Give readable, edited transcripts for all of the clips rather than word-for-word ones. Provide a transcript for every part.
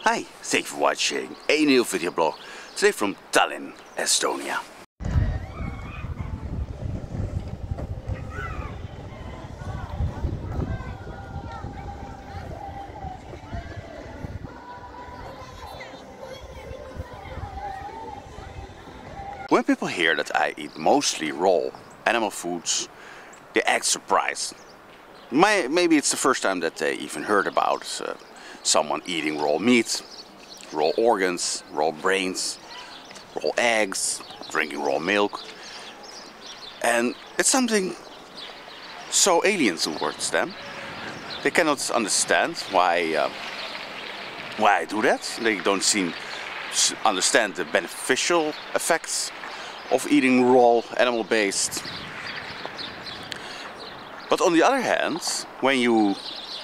Hi, thank you for watching a new video blog, today from Tallinn, Estonia. When people hear that I eat mostly raw animal foods, they act surprised. Maybe it's the first time that they even heard about someone eating raw meat, raw organs, raw brains, raw eggs, drinking raw milk. And it's something so alien towards them. They cannot understand why I do that. They don't seem to understand the beneficial effects of eating raw animal-based. But on the other hand, when you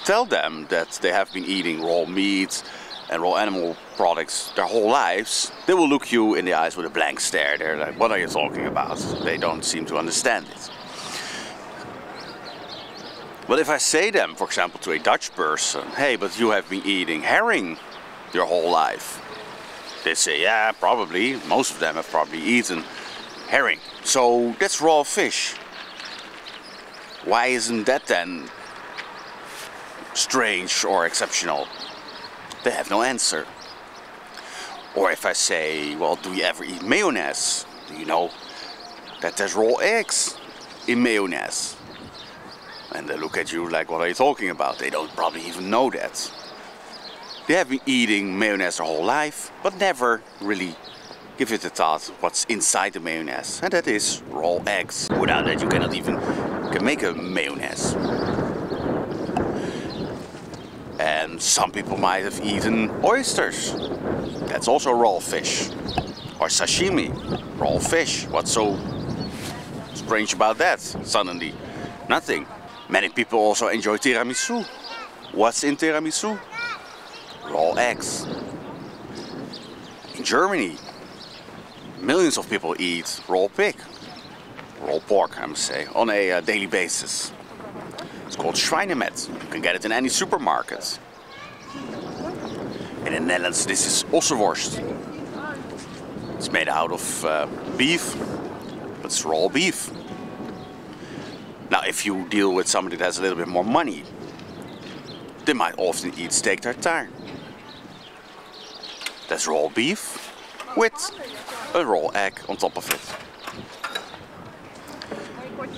tell them that they have been eating raw meat and raw animal products their whole lives, they will look you in the eyes with a blank stare. They're like, what are you talking about? They don't seem to understand it. But if I say them, for example, to a Dutch person, hey, but you have been eating herring your whole life. They say, yeah, probably. Most of them have probably eaten herring. So that's raw fish. Why isn't that then strange or exceptional? They have no answer. Or if I say, well, do you ever eat mayonnaise? Do you know that there's raw eggs in mayonnaise? And they look at you like, what are you talking about? They don't probably even know that. They have been eating mayonnaise their whole life, but never really give it a thought what's inside the mayonnaise. And that is raw eggs. Without that you cannot even make a mayonnaise. And some people might have eaten oysters. That's also raw fish. Or sashimi, raw fish. What's so strange about that? Suddenly, nothing. Many people also enjoy tiramisu. What's in tiramisu? Raw eggs. In Germany, millions of people eat raw pig. Raw pork, I must say, on a daily basis. It's called Schweinemet. You can get it in any supermarket. And in the Netherlands, this is ossenworst. It's made out of beef. It's raw beef. Now, if you deal with somebody that has a little bit more money, they might often eat steak tartare. That's raw beef with a raw egg on top of it.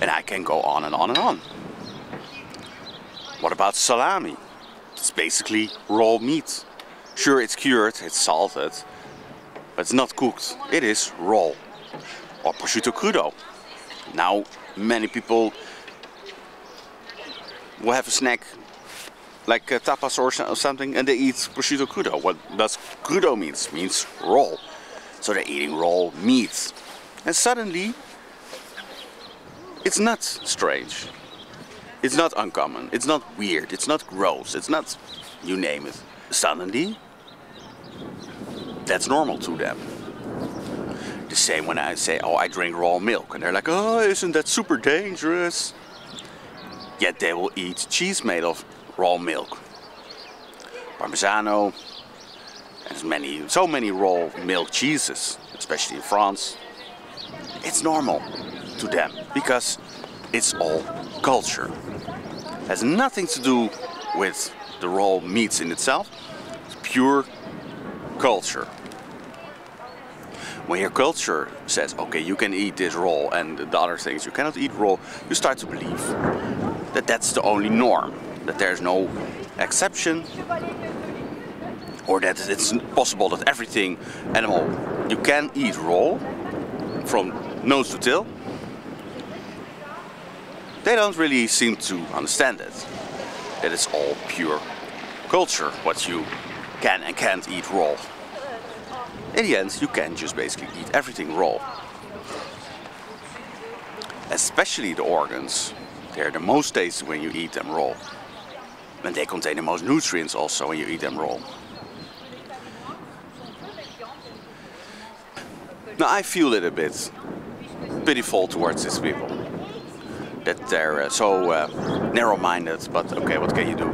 And I can go on and on and on. What about salami? It's basically raw meat. Sure, it's cured, it's salted, but it's not cooked. It is raw. Or prosciutto crudo. Now, many people will have a snack like tapas or something, and they eat prosciutto crudo. What does crudo mean? It means raw. So they're eating raw meat. And suddenly, it's not strange. It's not uncommon. It's not weird. It's not gross. It's not, you name it. Suddenly, that's normal to them. The same when I say, oh, I drink raw milk. And they're like, oh, isn't that super dangerous? Yet they will eat cheese made of raw milk. Parmesano. And so many raw milk cheeses, especially in France. It's normal to them because it's all culture. It has nothing to do with the raw meats in itself. It's pure culture. When your culture says, okay, you can eat this raw and the other things you cannot eat raw, you start to believe that that's the only norm, that there's no exception, or that it's possible that everything animal you can eat raw from nose to tail. They don't really seem to understand it, that it's all pure culture, what you can and can't eat raw. In the end, you can just basically eat everything raw. Especially the organs. They're the most tasty when you eat them raw. And they contain the most nutrients also when you eat them raw. Now I feel it a bit pitiful towards these people. That they're so narrow-minded, but okay, what can you do?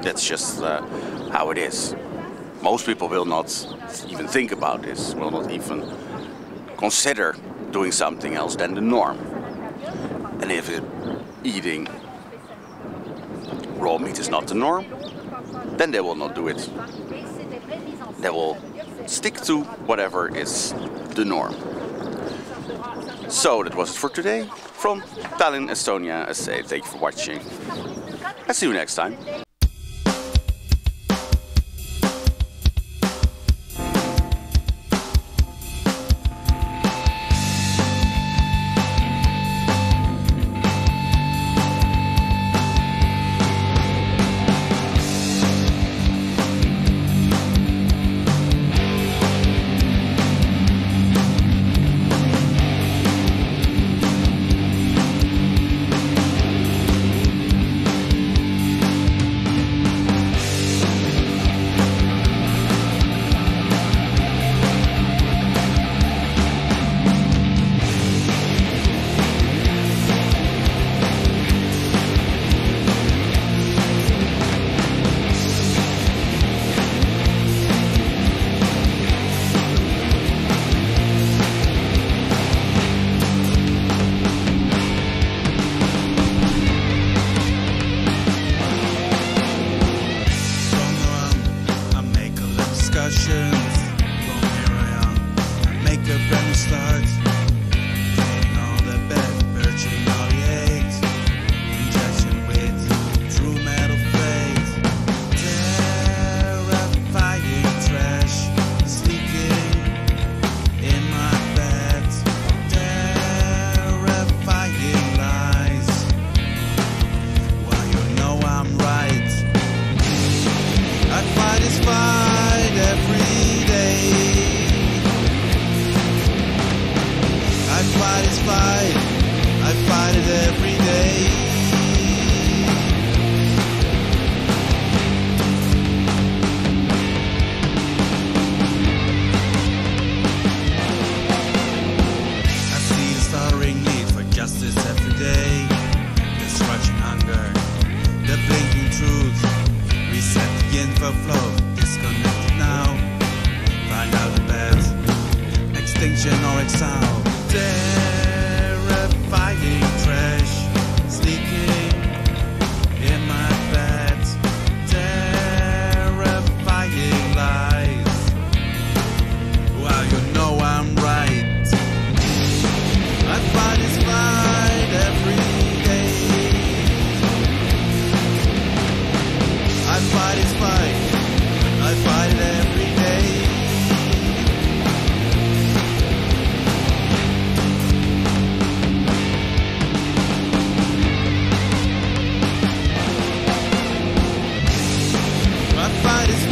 That's just how it is. Most people will not even think about this, will not even consider doing something else than the norm. And if eating raw meat is not the norm, then they will not do it. They will stick to whatever is the norm. So that was it for today. From Tallinn, Estonia, I say thank you for watching. I'll see you next time. I fight it every day. I see the starring need for justice every day. The scorching hunger, the blinking truth. Reset the info flow, disconnected now. Find out the best, extinction or exile. Terrifying trash sneaking in my bed. Terrifying lies. Well, you know I'm right. I fight this fight every day. I fight this fight. I fight it every day. Fight is